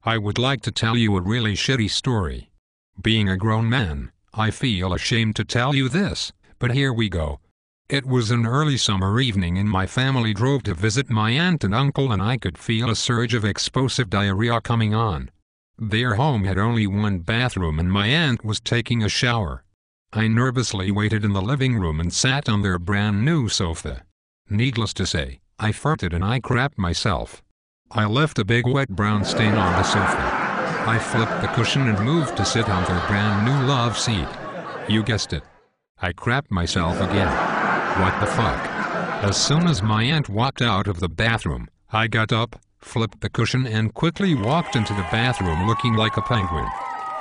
I would like to tell you a really shitty story. Being a grown man, I feel ashamed to tell you this, but here we go. It was an early summer evening and my family drove to visit my aunt and uncle, and I could feel a surge of explosive diarrhea coming on. Their home had only one bathroom and my aunt was taking a shower. I nervously waited in the living room and sat on their brand new sofa. Needless to say, I farted and I crapped myself. I left a big wet brown stain on the sofa. I flipped the cushion and moved to sit on their brand new love seat. You guessed it. I crapped myself again. What the fuck? As soon as my aunt walked out of the bathroom, I got up, flipped the cushion and quickly walked into the bathroom looking like a penguin.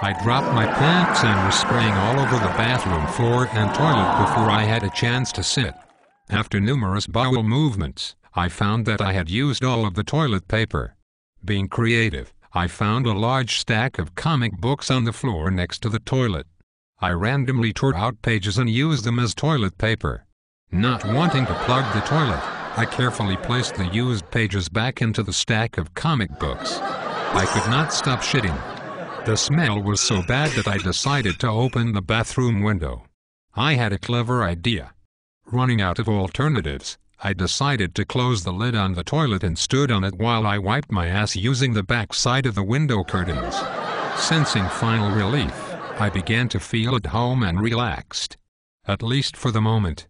I dropped my pants and was spraying all over the bathroom floor and toilet before I had a chance to sit. After numerous bowel movements, I found that I had used all of the toilet paper. Being creative, I found a large stack of comic books on the floor next to the toilet. I randomly tore out pages and used them as toilet paper. Not wanting to plug the toilet, I carefully placed the used pages back into the stack of comic books. I could not stop shitting. The smell was so bad that I decided to open the bathroom window. I had a clever idea. Running out of alternatives, I decided to close the lid on the toilet and stood on it while I wiped my ass using the back side of the window curtains. Sensing final relief, I began to feel at home and relaxed. At least for the moment.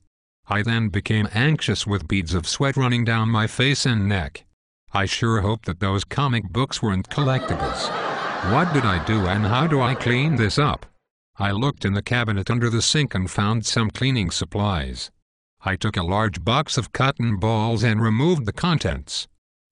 I then became anxious with beads of sweat running down my face and neck. I sure hope that those comic books weren't collectibles. What did I do and how do I clean this up? I looked in the cabinet under the sink and found some cleaning supplies. I took a large box of cotton balls and removed the contents.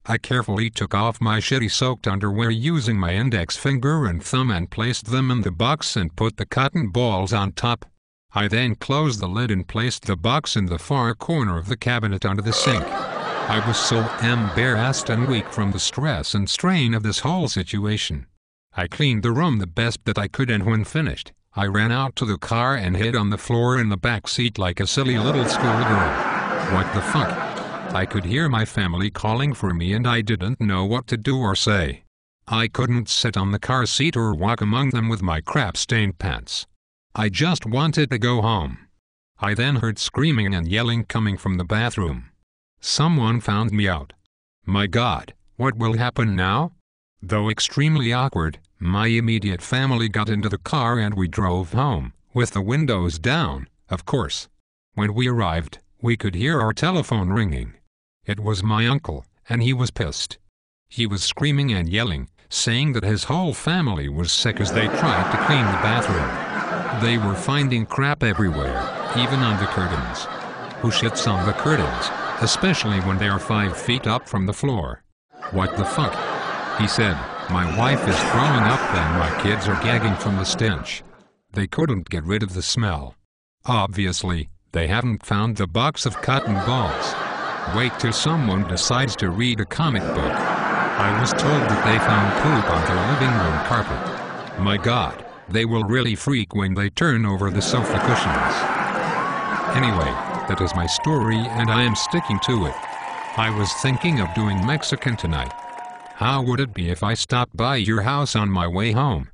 I carefully took off my shitty soaked underwear using my index finger and thumb and placed them in the box and put the cotton balls on top. I then closed the lid and placed the box in the far corner of the cabinet under the sink. I was so embarrassed and weak from the stress and strain of this whole situation. I cleaned the room the best that I could, and when finished, I ran out to the car and hid on the floor in the back seat like a silly little schoolgirl. What the fuck? I could hear my family calling for me and I didn't know what to do or say. I couldn't sit on the car seat or walk among them with my crap-stained pants. I just wanted to go home. I then heard screaming and yelling coming from the bathroom. Someone found me out. My God, what will happen now? Though extremely awkward, my immediate family got into the car and we drove home, with the windows down, of course. When we arrived, we could hear our telephone ringing. It was my uncle, and he was pissed. He was screaming and yelling, saying that his whole family was sick as they tried to clean the bathroom. They were finding crap everywhere, even on the curtains. Who shits on the curtains, especially when they are 5 feet up from the floor? What the fuck? He said, my wife is throwing up and my kids are gagging from the stench. They couldn't get rid of the smell. Obviously, they haven't found the box of cotton balls. Wait till someone decides to read a comic book. I was told that they found poop on their living room carpet. My God, they will really freak when they turn over the sofa cushions. Anyway, that is my story and I am sticking to it. I was thinking of doing Mexican tonight. How would it be if I stopped by your house on my way home?